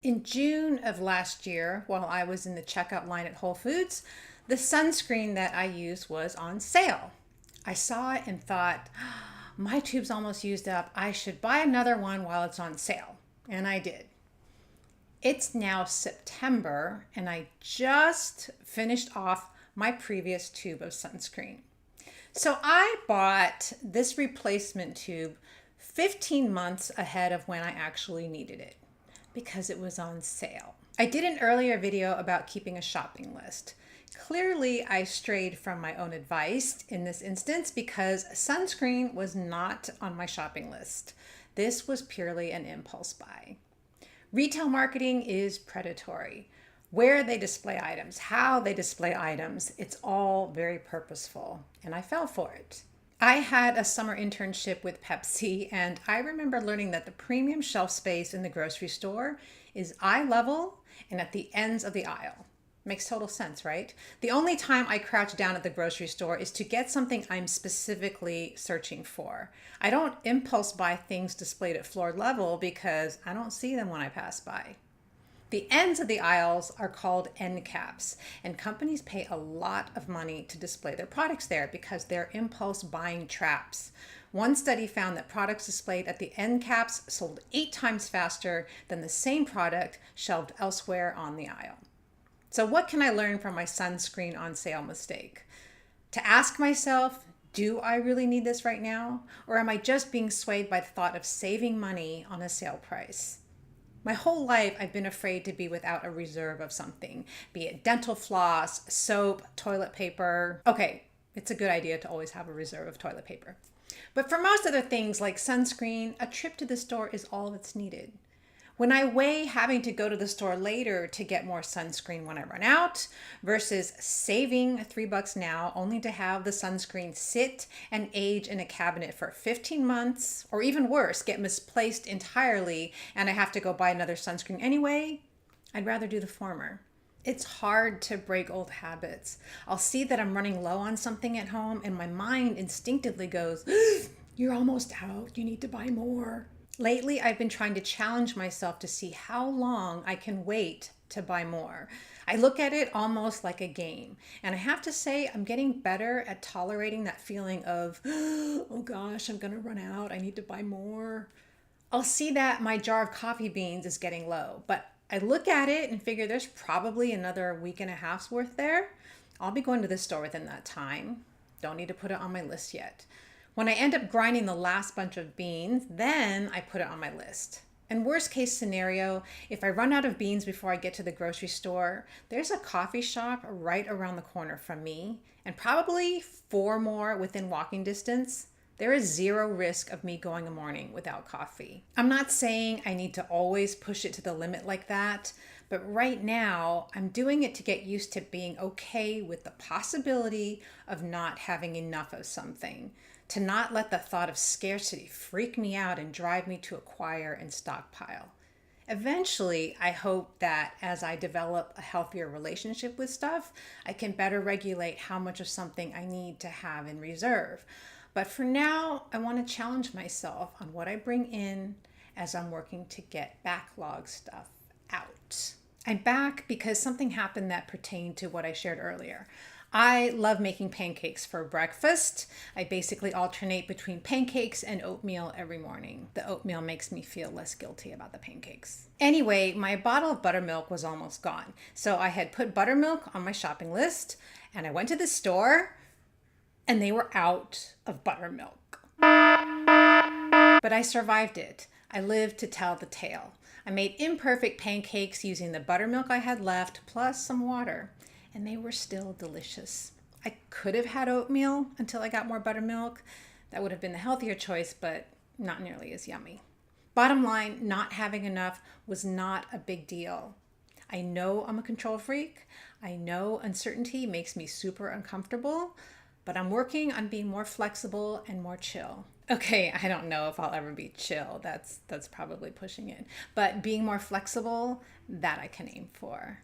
In June of last year, while I was in the checkout line at Whole Foods, the sunscreen that I used was on sale. I saw it and thought, my tube's almost used up. I should buy another one while it's on sale. And I did. It's now September, and I just finished off my previous tube of sunscreen. So I bought this replacement tube 15 months ahead of when I actually needed it because it was on sale. I did an earlier video about keeping a shopping list. Clearly, I strayed from my own advice in this instance because sunscreen was not on my shopping list. This was purely an impulse buy. Retail marketing is predatory. Where they display items, how they display items, it's all very purposeful, and I fell for it. I had a summer internship with Pepsi, and I remember learning that the premium shelf space in the grocery store is eye level and at the ends of the aisle. Makes total sense, right? The only time I crouch down at the grocery store is to get something I'm specifically searching for. I don't impulse buy things displayed at floor level because I don't see them when I pass by. The ends of the aisles are called end caps, and companies pay a lot of money to display their products there because they're impulse buying traps. One study found that products displayed at the end caps sold 8 times faster than the same product shelved elsewhere on the aisle. So what can I learn from my sunscreen on sale mistake? To ask myself, do I really need this right now? Or am I just being swayed by the thought of saving money on a sale price? My whole life, I've been afraid to be without a reserve of something, be it dental floss, soap, toilet paper. Okay, it's a good idea to always have a reserve of toilet paper. But for most other things like sunscreen, a trip to the store is all that's needed. When I weigh having to go to the store later to get more sunscreen when I run out versus saving $3 now only to have the sunscreen sit and age in a cabinet for 15 months, or even worse, get misplaced entirely and I have to go buy another sunscreen anyway, I'd rather do the former. It's hard to break old habits. I'll see that I'm running low on something at home and my mind instinctively goes, you're almost out, you need to buy more. Lately, I've been trying to challenge myself to see how long I can wait to buy more. I look at it almost like a game. And I have to say, I'm getting better at tolerating that feeling of, oh gosh, I'm gonna run out. I need to buy more. I'll see that my jar of coffee beans is getting low, but I look at it and figure there's probably another week and a half's worth there. I'll be going to the store within that time. Don't need to put it on my list yet. When I end up grinding the last bunch of beans, then I put it on my list. And worst case scenario, if I run out of beans before I get to the grocery store, there's a coffee shop right around the corner from me, and probably 4 more within walking distance. There is 0 risk of me going a morning without coffee. I'm not saying I need to always push it to the limit like that, but right now I'm doing it to get used to being okay with the possibility of not having enough of something. To not let the thought of scarcity freak me out and drive me to acquire and stockpile. Eventually, I hope that as I develop a healthier relationship with stuff, I can better regulate how much of something I need to have in reserve. But for now, I want to challenge myself on what I bring in as I'm working to get backlog stuff out. I'm back because something happened that pertained to what I shared earlier. I love making pancakes for breakfast. I basically alternate between pancakes and oatmeal every morning. The oatmeal makes me feel less guilty about the pancakes. Anyway, my bottle of buttermilk was almost gone. So I had put buttermilk on my shopping list and I went to the store and they were out of buttermilk. But I survived it. I lived to tell the tale. I made imperfect pancakes using the buttermilk I had left plus some water. And they were still delicious. I could have had oatmeal until I got more buttermilk. That would have been the healthier choice, but not nearly as yummy. Bottom line, not having enough was not a big deal. I know I'm a control freak. I know uncertainty makes me super uncomfortable, but I'm working on being more flexible and more chill. Okay, I don't know if I'll ever be chill. That's probably pushing it. But being more flexible, that I can aim for.